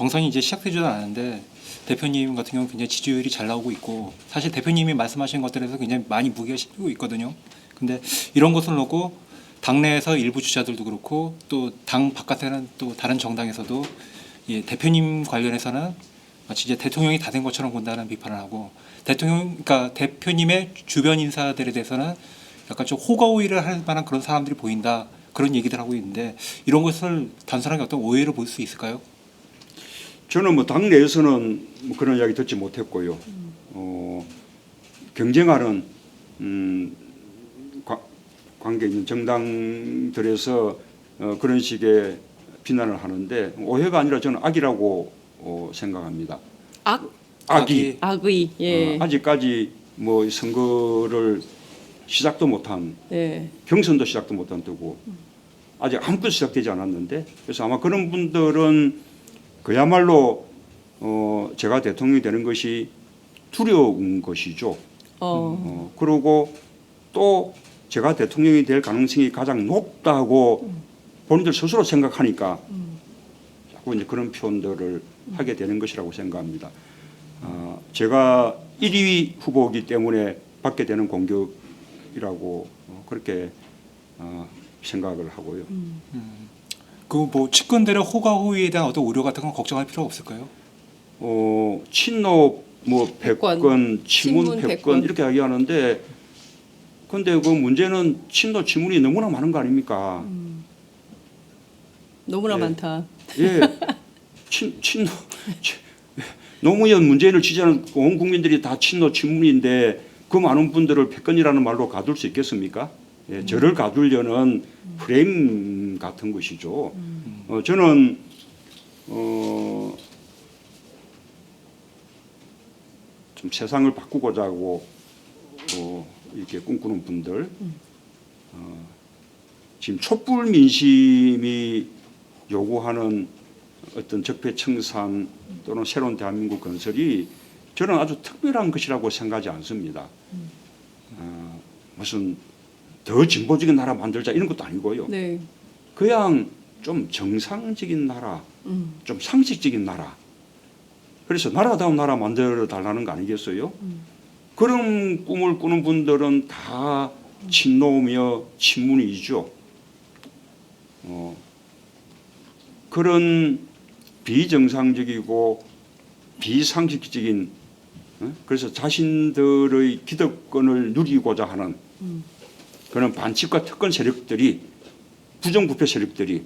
경선이 이제 시작되지도 않았는데 대표님 같은 경우는 굉장히 지지율이 잘 나오고 있고 사실 대표님이 말씀하신 것들에서 굉장히 많이 무게가 실리고 있거든요. 근데 이런 것을 놓고 당내에서 일부 주자들도 그렇고 또 당 바깥에는 또 다른 정당에서도 예, 대표님 관련해서는 마치 이제 대통령이 다 된 것처럼 본다는 비판을 하고 그러니까 대표님의 주변 인사들에 대해서는 약간 좀 호가호위를 할 만한 그런 사람들이 보인다 그런 얘기들 하고 있는데 이런 것을 단순하게 어떤 오해로 볼 수 있을까요? 저는 뭐 당내에서는 뭐 그런 이야기 듣지 못했고요. 경쟁하는 관계 있는 정당들에서 그런 식의 비난을 하는데 오해가 아니라 저는 악이라고 생각합니다. 악? 악이 악의. 예. 아직까지 뭐 선거를 시작도 못한 예. 경선도 시작도 못한 때고 아직 아무것도 시작되지 않았는데 그래서 아마 그런 분들은 그야말로 제가 대통령이 되는 것이 두려운 것이죠. 그리고 또 제가 대통령이 될 가능성이 가장 높다고 본인들 스스로 생각하니까 자꾸 이제 그런 표현들을 하게 되는 것이라고 생각합니다. 제가 1위 후보이기 때문에 받게 되는 공격이라고 그렇게 생각을 하고요. 그 뭐 측근들의 호가호위에 대한 어떤 우려 같은 건 걱정할 필요가 없을까요? 친노 뭐 패권, 패권, 친문 친문 패권 패권. 이렇게 이야기하는데 근데 그 문제는 친노 친문이 너무나 많은 거 아닙니까? 너무나 예. 많다. 예, 친노 노무현 문재인을 지지하는 온 국민들이 다 친노 친문인데 그 많은 분들을 패권이라는 말로 가둘 수 있겠습니까? 예, 저를 가두려는 프레임 같은 것이죠. 저는 좀 세상을 바꾸고자 하고 이렇게 꿈꾸는 분들 지금 촛불 민심이 요구하는 어떤 적폐청산 또는 새로운 대한민국 건설이 저는 아주 특별한 것이라고 생각하지 않습니다. 무슨 더 진보적인 나라 만들자 이런 것도 아니고요. 네. 그냥 좀 정상적인 나라, 좀 상식적인 나라. 그래서 나라다운 나라 만들어 달라는 거 아니겠어요? 그런 꿈을 꾸는 분들은 다 친노며 친문이죠. 그런 비정상적이고 비상식적인 그래서 자신들의 기득권을 누리고자 하는 그런 반칙과 특권 세력들이 부정부패 세력들이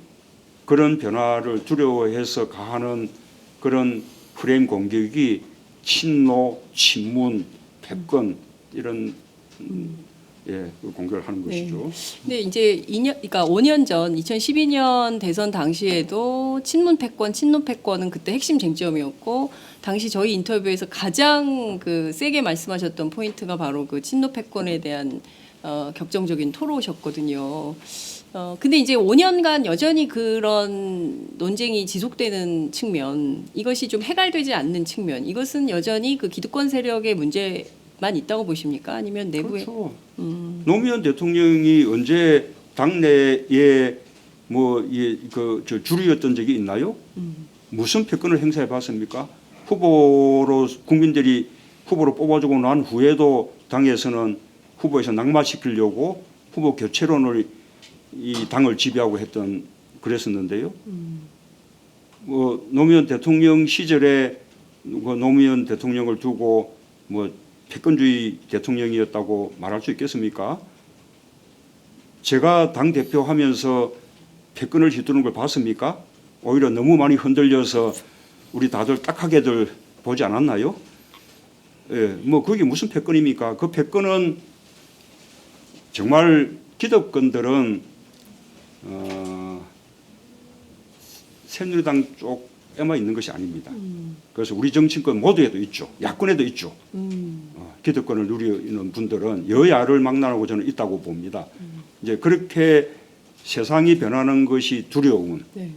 그런 변화를 두려워해서 가하는 그런 프레임 공격이 친노, 친문, 패권 이런 그 공격을 하는 것이죠. 근데 이제 그러니까 5년 전 2012년 대선 당시에도 친문 패권, 친노 패권은 그때 핵심 쟁점이었고 당시 저희 인터뷰에서 가장 그 세게 말씀하셨던 포인트가 바로 그 친노 패권에 대한 격정적인 토로셨거든요. 근데 이제 5년간 여전히 그런 논쟁이 지속되는 측면, 이것이 좀 해결되지 않는 측면, 이것은 여전히 그 기득권 세력의 문제만 있다고 보십니까? 아니면 내부에? 그렇죠. 노무현 대통령이 언제 당내에 뭐그 주류였던 적이 있나요? 무슨 패권을 행사해 봤습니까? 후보로 국민들이 후보로 뽑아주고 난 후에도 당에서는 후보에서 낙마시키려고 후보 교체론을 이 당을 지배하고 했던 그랬었는데요. 뭐 노무현 대통령 시절에 노무현 대통령을 두고 뭐 패권주의 대통령이었다고 말할 수 있겠습니까? 제가 당 대표하면서 패권을 휘두르는 걸 봤습니까? 오히려 너무 많이 흔들려서 우리 다들 딱하게들 보지 않았나요? 예, 뭐 그게 무슨 패권입니까? 그 패권은 정말 기득권들은 새누리당 쪽에만 있는 것이 아닙니다. 그래서 우리 정치권 모두에도 있죠. 야권에도 있죠. 기득권을 누리는 분들은 여야를 막론하고 저는 있다고 봅니다. 이제 그렇게 세상이 변하는 것이 두려운 네.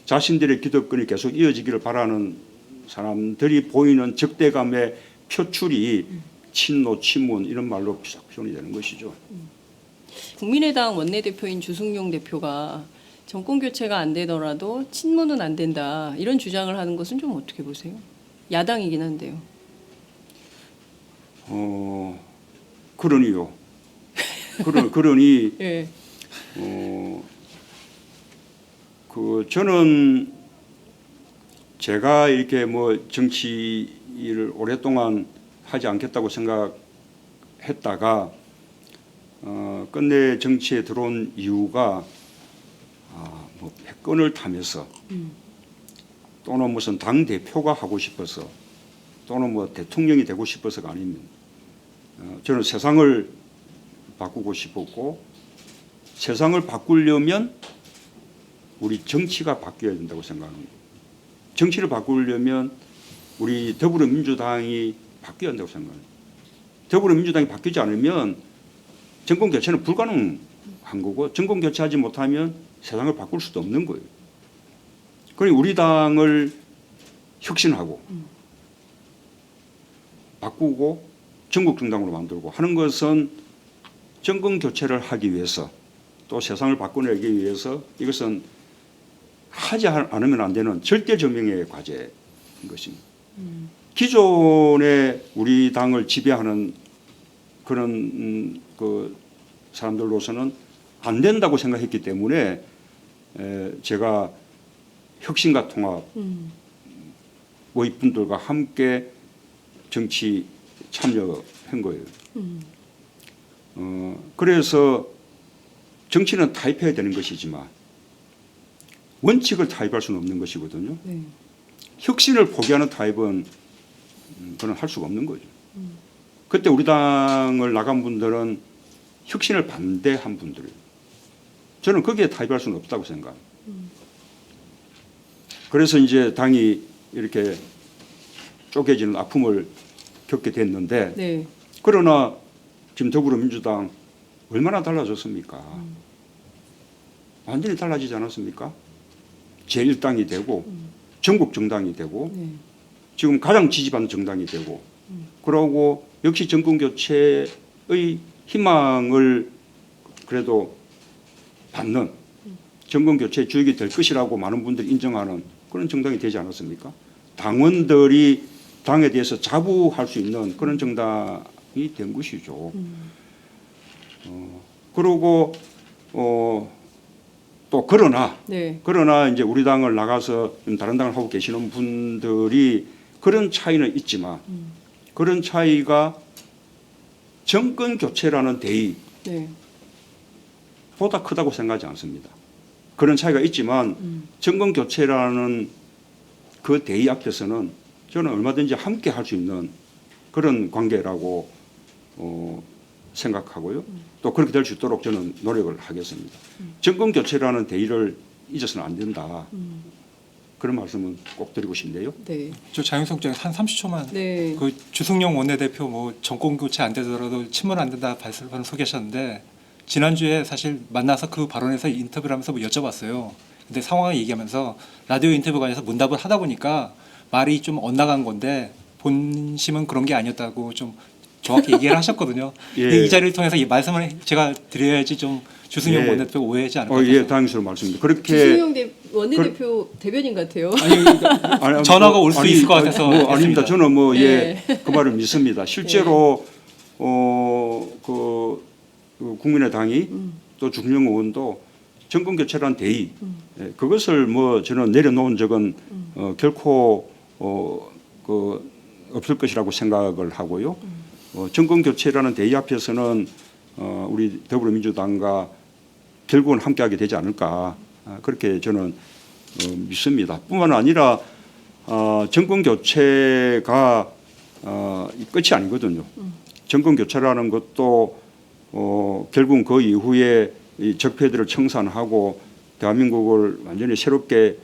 자신들의 기득권이 계속 이어지기를 바라는 사람들이 보이는 적대감의 표출이 친노, 친문 이런 말로 표현이 되는 것이죠. 국민의당 원내대표인 주승용 대표가 정권 교체가 안 되더라도 친문은 안 된다 이런 주장을 하는 것은 좀 어떻게 보세요? 야당이긴 한데요. 그러니요. 그러니 예. 저는 제가 이렇게 뭐 정치를 오랫동안 하지 않겠다고 생각했다가 끝내 정치에 들어온 이유가 뭐 패권을 타면서 또는 무슨 당 대표가 하고 싶어서 또는 뭐 대통령이 되고 싶어서가 아닙니다. 저는 세상을 바꾸고 싶었고 세상을 바꾸려면 우리 정치가 바뀌어야 된다고 생각합니다. 정치를 바꾸려면 우리 더불어민주당이 바뀌어야 한다고 생각합니다. 더불어민주당이 바뀌지 않으면 정권 교체는 불가능한 거고 정권 교체하지 못하면 세상을 바꿀 수도 없는 거예요. 그러니 우리 당을 혁신하고 바꾸고 전국 정당으로 만들고 하는 것은 정권 교체를 하기 위해서 또 세상을 바꿔내기 위해서 이것은 하지 않으면 안 되는 절대저명의 과제인 것입니다. 기존에 우리 당을 지배하는 그런 그 사람들로서는 안 된다고 생각했기 때문에 제가 혁신과 통합의 분들과 함께 정치 참여한 거예요. 그래서 정치는 타협해야 되는 것이지만 원칙을 타협할 수는 없는 것이거든요. 네. 혁신을 포기하는 타협은 그는 할 수가 없는 거죠. 그때 우리 당을 나간 분들은 혁신을 반대한 분들이에요. 저는 거기에 타협할 수는 없다고 생각합니다. 그래서 이제 당이 이렇게 쪼개지는 아픔을 겪게 됐는데 네. 그러나 지금 더불어민주당 얼마나 달라졌습니까? 완전히 달라지지 않았습니까? 제1당이 되고 전국 정당이 되고 네. 지금 가장 지지받는 정당이 되고 그러고 역시 정권 교체의 희망을 그래도 받는 정권 교체의 주역이 될 것이라고 많은 분들이 인정하는 그런 정당이 되지 않았습니까? 당원들이 당에 대해서 자부할 수 있는 그런 정당이 된 것이죠. 그러고 또 그러나 네. 이제 우리 당을 나가서 다른 당을 하고 계시는 분들이 그런 차이는 있지만 그런 차이가 정권 교체라는 대의보다 네. 크다고 생각하지 않습니다. 그런 차이가 있지만 정권 교체라는 그 대의 앞에서는 저는 얼마든지 함께 할 수 있는 그런 관계라고 생각하고요. 또 그렇게 될 수 있도록 저는 노력을 하겠습니다. 정권 교체라는 대의를 잊어서는 안 된다. 그런 말씀은 꼭 드리고 싶네요. 네. 저 자유한국당 한 30초만. 네. 그 주승용 원내대표 뭐 정권 교체 안 되더라도 친문 안 된다 발언을 소개하셨는데 지난주에 사실 만나서 그 발언에서 인터뷰를 하면서 뭐 여쭤봤어요. 근데 상황을 얘기하면서 라디오 인터뷰관에서 문답을 하다 보니까 말이 좀 엇나간 건데 본심은 그런 게 아니었다고 좀 정확히 얘기를 하셨거든요. 예. 이 자리를 통해서 이 말씀을 제가 드려야지 좀 주승용 예. 원내대표가 오해하지 않을까. 예, 당연스러운 말씀입니다. 그렇게 주승용 원내대표 대변인 같아요. 아니, 전화가 올 수 있을 것 같아서 아닙니다. 했습니다. 저는 뭐 네. 그 말을 믿습니다. 실제로 그 국민의당이 또 주승용 의원도 정권 교체란 대의 그것을 뭐 저는 내려놓은 적은 결코 그 없을 것이라고 생각을 하고요. 정권 교체라는 대의 앞에서는 우리 더불어민주당과 결국은 함께하게 되지 않을까 그렇게 저는 믿습니다. 뿐만 아니라 정권 교체가 끝이 아니거든요. 정권 교체라는 것도 결국은 그 이후에 이 적폐들을 청산하고 대한민국을 완전히 새롭게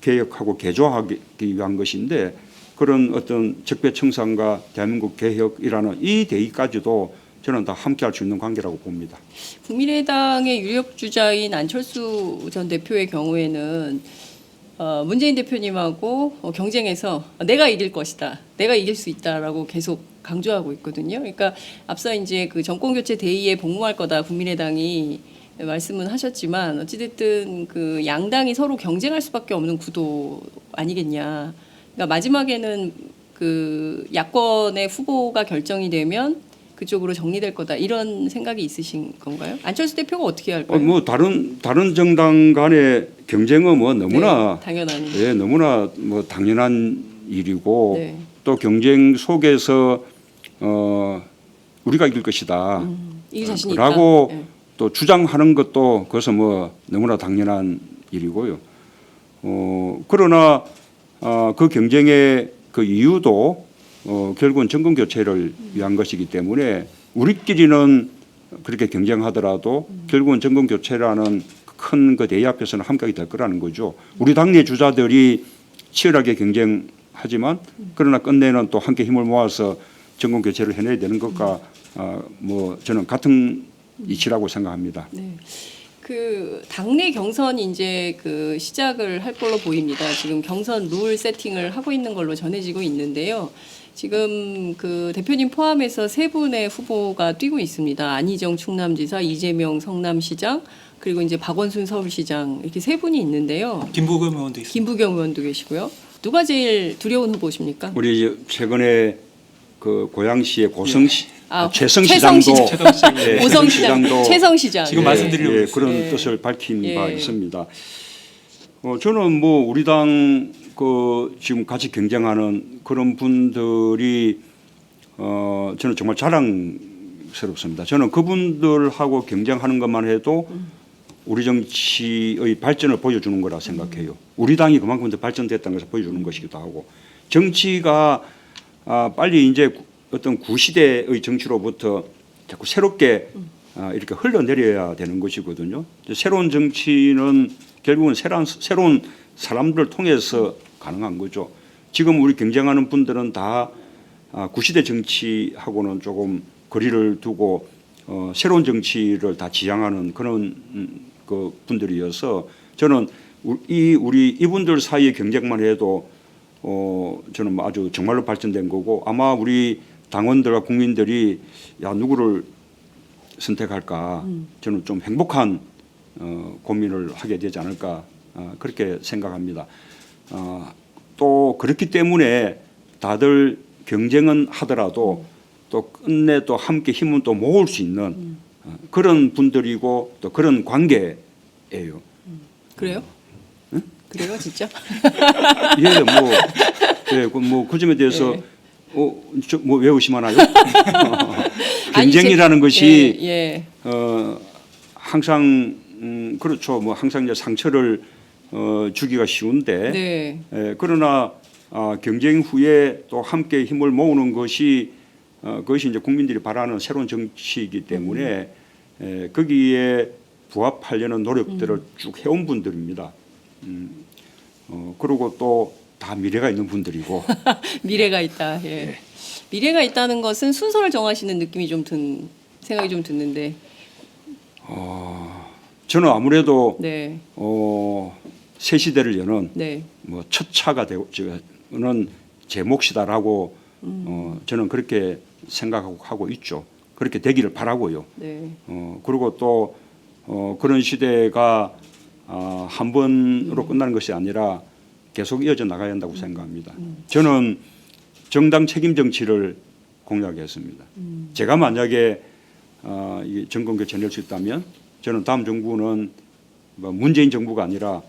개혁하고 개조하기 위한 것인데 그런 어떤 적폐 청산과 대한민국 개혁이라는 이 대의까지도 저는 다 함께할 수 있는 관계라고 봅니다. 국민의당의 유력 주자인 안철수 전 대표의 경우에는 문재인 대표님하고 경쟁해서 내가 이길 것이다, 내가 이길 수 있다라고 계속 강조하고 있거든요. 그러니까 앞서 이제 그 정권 교체 대의에 복무할 거다 국민의당이 말씀은 하셨지만 어찌됐든 그 양당이 서로 경쟁할 수밖에 없는 구도 아니겠냐. 그러니까 마지막에는 그 야권의 후보가 결정이 되면 그쪽으로 정리될 거다 이런 생각이 있으신 건가요? 안철수 대표가 어떻게 할까요? 뭐 다른 정당 간의 경쟁은 뭐 너무나 네, 당연한. 너무나 뭐 당연한 일이고 네. 또 경쟁 속에서 우리가 이길 것이다. 이게 자신이 있다. 라고 네. 또 주장하는 것도 그것은 뭐 너무나 당연한 일이고요. 그러나 그 경쟁의 그 이유도 결국은 정권 교체를 위한 것이기 때문에 우리끼리는 그렇게 경쟁하더라도 결국은 정권 교체라는 큰 그 대의 앞에서는 함께 될 거라는 거죠. 우리 당내 주자들이 치열하게 경쟁하지만 그러나 끝내는 또 함께 힘을 모아서 정권 교체를 해내야 되는 것과 뭐 저는 같은 이치라고 생각합니다. 네. 그 당내 경선이 이제 그 시작을 할 걸로 보입니다. 지금 경선 룰 세팅을 하고 있는 걸로 전해지고 있는데요. 지금 그 대표님 포함해서 세 분의 후보가 뛰고 있습니다. 안희정 충남지사, 이재명 성남시장, 그리고 이제 박원순 서울시장 이렇게 세 분이 있는데요. 김부겸 의원도 있습니다. 김부겸 의원도 계시고요. 누가 제일 두려운 후보십니까? 우리 이제 최근에 그 고양시의 고성시 아, 최성시장도 최성시장. 예, 고성시장, 최성시장도 최성시장. 지금 말씀드리려고 그런 예. 뜻을 밝힌 바 예. 있습니다. 저는 뭐 우리 당 그 지금 같이 경쟁하는 그런 분들이 저는 정말 자랑스럽습니다. 저는 그분들하고 경쟁하는 것만 해도 우리 정치의 발전을 보여주는 거라 생각해요. 우리 당이 그만큼 더 발전됐다는 것을 보여주는 것이기도 하고 정치가 빨리 이제 어떤 구시대의 정치로부터 자꾸 새롭게 이렇게 흘러내려야 되는 것이거든요. 새로운 정치는 결국은 새로운 사람들을 통해서 가능한 거죠. 지금 우리 경쟁하는 분들은 다 구시대 정치하고는 조금 거리를 두고 새로운 정치를 다 지향하는 그런 그 분들이어서 저는 이분들 사이의 경쟁만 해도 저는 아주 정말로 발전된 거고 아마 우리 당원들과 국민들이 야 누구를 선택할까 저는 좀 행복한 고민을 하게 되지 않을까 그렇게 생각합니다. 또 그렇기 때문에 다들 경쟁은 하더라도 또 끝내 또 함께 힘은 또 모을 수 있는 그런 분들이고 또 그런 관계예요. 그래요? 그래요, 진짜? 예, 뭐, 그 점에 대해서 뭐 왜 의심하나요? 경쟁이라는 것이 예. 항상 그렇죠. 뭐 항상 이제 상처를 주기가 쉬운데 네. 그러나 경쟁 후에 또 함께 힘을 모으는 것이 그것이 이제 국민들이 바라는 새로운 정치이기 때문에 거기에 부합하려는 노력들을 쭉 해온 분들입니다. 그리고 또 다 미래가 있는 분들이고 미래가 있다. 예. 미래가 있다는 것은 순서를 정하시는 느낌이 생각이 좀 드는데. 저는 아무래도 네. 새 시대를 여는 네. 뭐 첫 차가 되는 제 몫이다라고 저는 그렇게 생각하고 있죠. 그렇게 되기를 바라고요. 네. 그리고 또 그런 시대가 한 번으로 끝나는 것이 아니라 계속 이어져 나가야 한다고 생각합니다. 저는 정당 책임 정치를 공약했습니다. 제가 만약에 이 정권 교체를 낼 수 있다면 저는 다음 정부는 뭐 문재인 정부가 아니라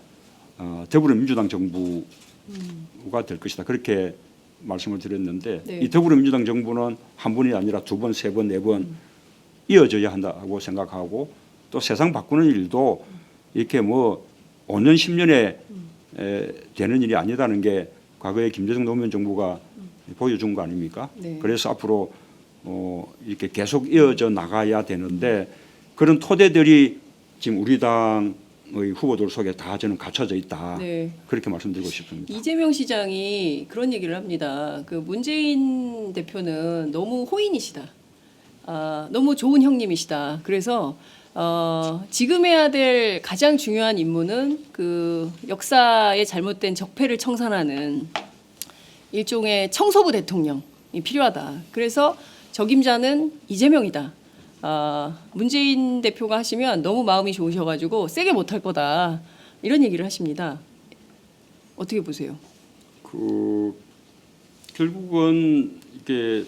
더불어민주당 정부가 될 것이다. 그렇게 말씀을 드렸는데 네. 이 더불어민주당 정부는 한 번이 아니라 두 번, 세 번, 네 번 이어져야 한다고 생각하고 또 세상 바꾸는 일도 이렇게 뭐 5년, 10년에 되는 일이 아니다는 게 과거에 김대중 노무현 정부가 보여준 거 아닙니까? 네. 그래서 앞으로 이렇게 계속 이어져 나가야 되는데 그런 토대들이 지금 우리 당의 후보들 속에 다 저는 갖춰져 있다. 네. 그렇게 말씀드리고 싶습니다. 이재명 시장이 그런 얘기를 합니다. 그 문재인 대표는 너무 호인이시다. 너무 좋은 형님이시다. 그래서 지금 해야 될 가장 중요한 임무는 그 역사의 잘못된 적폐를 청산하는 일종의 청소부 대통령이 필요하다. 그래서 적임자는 이재명이다. 문재인 대표가 하시면 너무 마음이 좋으셔가지고 세게 못할 거다 이런 얘기를 하십니다. 어떻게 보세요? 결국은 이게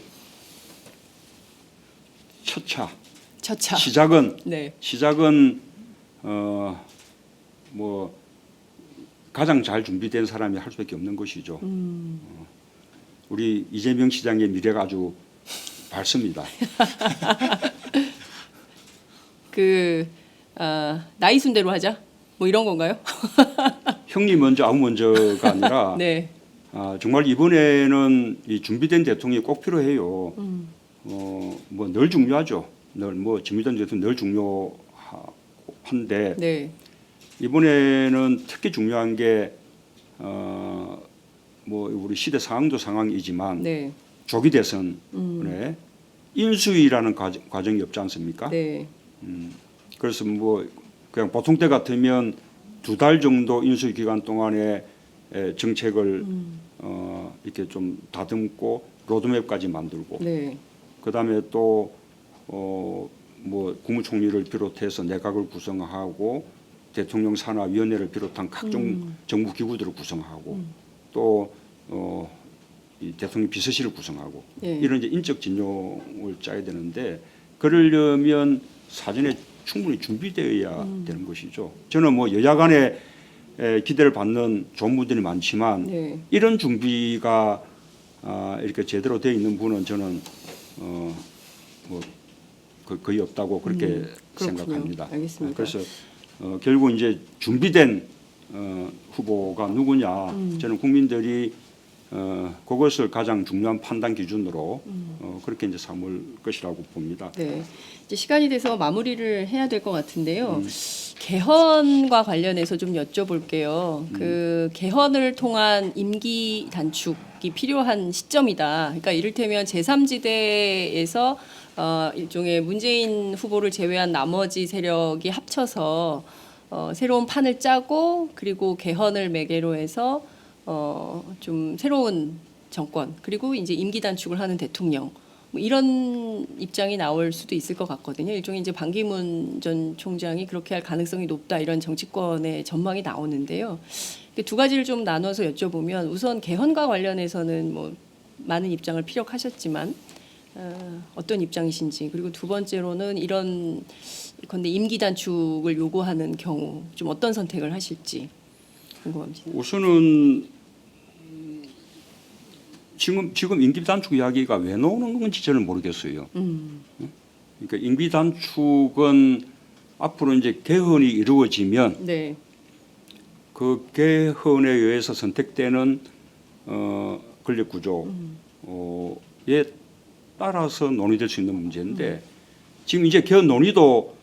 첫차 첫차. 시작은 네. 뭐 가장 잘 준비된 사람이 할 수밖에 없는 것이죠. 우리 이재명 시장의 미래가 아주 밝습니다. 나이 순대로 하자. 뭐 이런 건가요? 형님 먼저 아무 먼저가 아니라 네. 정말 이번에는 이 준비된 대통령이 꼭 필요해요. 뭐 늘 중요하죠. 늘 뭐 준비된 대통령 늘 중요한데 네. 이번에는 특히 중요한 게 뭐 우리 시대 상황도 상황이지만 네. 조기 대선에 인수위라는 과정이 없지 않습니까? 네. 그래서 뭐 그냥 보통 때 같으면 2달 정도 인수위 기간 동안에 정책을 이렇게 좀 다듬고 로드맵까지 만들고 네. 그다음에 또 뭐 국무총리를 비롯해서 내각을 구성하고 대통령 산하위원회를 비롯한 각종 정부 기구들을 구성하고 또 이 대통령 비서실을 구성하고 네. 이런 이제 인적 진용을 짜야 되는데 그러려면 사전에 충분히 준비되어야 되는 것이죠. 저는 뭐 여야 간에 기대를 받는 좋은 분들이 많지만 네. 이런 준비가 이렇게 제대로 되어 있는 분은 저는 뭐 거의 없다고 그렇게 그렇군요. 생각합니다. 알겠습니다. 그래서 결국 이제 준비된 후보가 누구냐 저는 국민들이 그것을 가장 중요한 판단 기준으로 그렇게 이제 삼을 것이라고 봅니다. 네. 이제 시간이 돼서 마무리를 해야 될 것 같은데요. 개헌과 관련해서 좀 여쭤볼게요. 그 개헌을 통한 임기 단축이 필요한 시점이다. 그러니까 이를테면 제3지대에서 일종의 문재인 후보를 제외한 나머지 세력이 합쳐서 새로운 판을 짜고 그리고 개헌을 매개로 해서 좀 새로운 정권 그리고 이제 임기 단축을 하는 대통령 뭐 이런 입장이 나올 수도 있을 것 같거든요. 일종의 이제 반기문 전 총장이 그렇게 할 가능성이 높다 이런 정치권의 전망이 나오는데요. 두 가지를 좀 나눠서 여쭤보면 우선 개헌과 관련해서는 뭐 많은 입장을 피력하셨지만 어떤 입장이신지 그리고 두 번째로는 이런 건데 임기 단축을 요구하는 경우 좀 어떤 선택을 하실지 궁금합니다. 우선은 지금 임기 단축 이야기가 왜 나오는 건지 저는 모르겠어요. 그러니까 임기 단축은 앞으로 이제 개헌이 이루어지면 네. 그 개헌에 의해서 선택되는 권력 구조에 따라서 논의될 수 있는 문제인데 지금 이제 개헌 논의도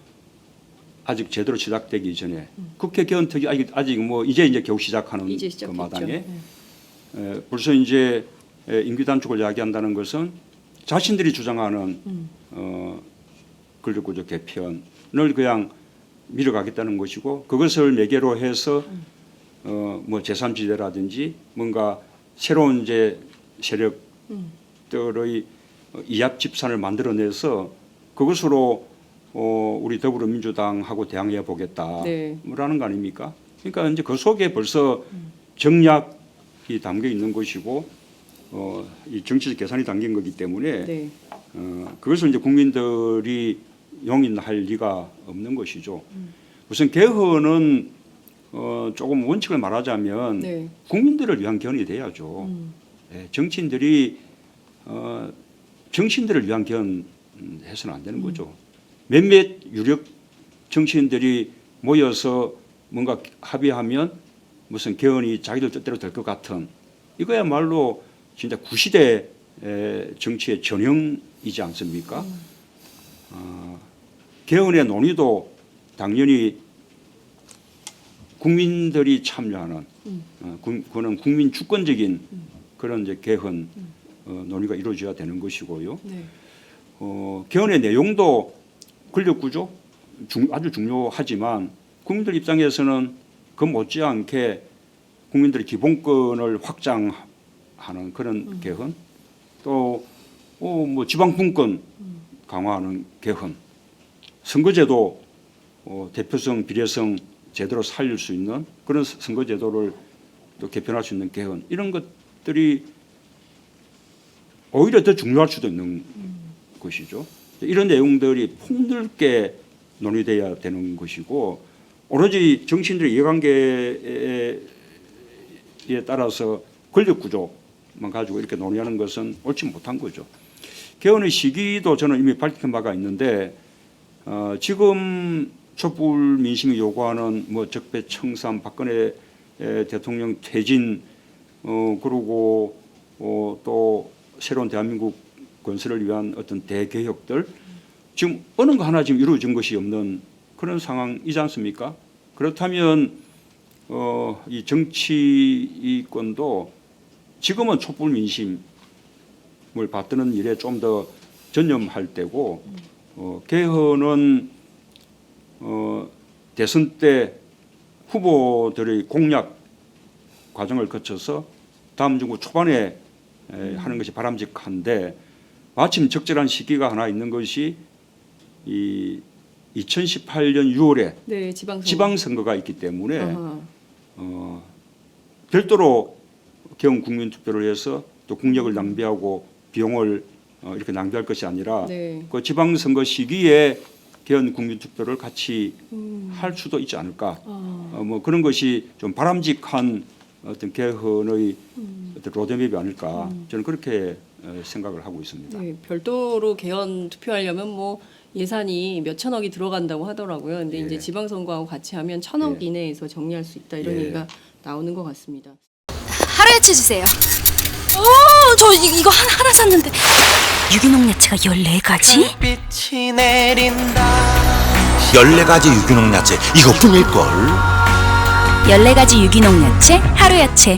아직 제대로 시작되기 전에 국회 개헌특위 아직 뭐 이제 겨우 시작하는 이제 그 시작했죠. 마당에 벌써 이제 임기 단축을 이야기한다는 것은 자신들이 주장하는 권력구조 개편을 그냥 밀어가겠다는 것이고 그것을 매개로 해서 뭐 제3지대라든지 뭔가 새로운 이제 세력들의 이합 집산을 만들어내서 그것으로 우리 더불어민주당하고 대항해 보겠다라는 네. 거 아닙니까? 그러니까 이제 그 속에 벌써 정략이 담겨 있는 것이고 이 정치적 계산이 담긴 거기 때문에 네. 그것을 이제 국민들이 용인할 리가 없는 것이죠. 우선 개헌은 조금 원칙을 말하자면 네. 국민들을 위한 개헌이 돼야죠. 정치인들이 정치인들을 위한 개헌 해서는 안 되는 거죠. 몇몇 유력 정치인들이 모여서 뭔가 합의하면 무슨 개헌이 자기들 뜻대로 될 것 같은 이거야말로 진짜 구시대 정치의 전형이지 않습니까? 개헌의 논의도 당연히 국민들이 참여하는 그는 국민 주권적인 그런 이제 개헌 논의가 이루어져야 되는 것이고요. 네. 개헌의 내용도 권력 구조 아주 중요하지만 국민들 입장에서는 그 못지않게 국민들의 기본권을 확장하는 그런 개헌 또 뭐 지방분권 강화하는 개헌 선거제도 대표성, 비례성 제대로 살릴 수 있는 그런 선거제도를 또 개편할 수 있는 개헌 이런 것들이 오히려 더 중요할 수도 있는 것이죠. 이런 내용들이 폭넓게 논의돼야 되는 것이고 오로지 정치인들의 이해관계에 따라서 권력 구조만 가지고 이렇게 논의하는 것은 옳지 못한 거죠. 개헌의 시기도 저는 이미 밝힌 바가 있는데 지금 촛불 민심이 요구하는 뭐 적폐청산, 박근혜 대통령 퇴진, 그리고 또 새로운 대한민국 건설을 위한 어떤 대개혁들 지금 어느 거 하나 지금 이루어진 것이 없는 그런 상황이지 않습니까? 그렇다면 이 정치권도 지금은 촛불 민심을 받드는 일에 좀 더 전념할 때고 개헌은 대선 때 후보들의 공약 과정을 거쳐서 다음 정부 초반에 하는 것이 바람직한데 마침 적절한 시기가 하나 있는 것이 이 2018년 6월에 네, 지방선거. 지방선거가 있기 때문에 아하. 별도로 개헌 국민투표를 해서 또 국력을 낭비하고 비용을 이렇게 낭비할 것이 아니라 네. 그 지방선거 시기에 개헌 국민투표를 같이 할 수도 있지 않을까. 뭐 그런 것이 좀 바람직한 어떤 개헌의 어떤 로드맵이 아닐까. 저는 그렇게 생각을 하고 있습니다. 네, 별도로 개헌 투표하려면 뭐 예산이 몇 천억이 들어간다고 하더라고요. 근데 예. 이제 지방선거하고 같이 하면 1,000억 예. 이내에서 정리할 수 있다 이런 예. 얘기가 나오는 것 같습니다. 하루야채 주세요. 저 이거 하나 샀는데 유기농 야채가 14가지? 빛이 내린다. 14가지 유기농 야채 이것뿐일걸. 14가지 유기농 야채 하루야채.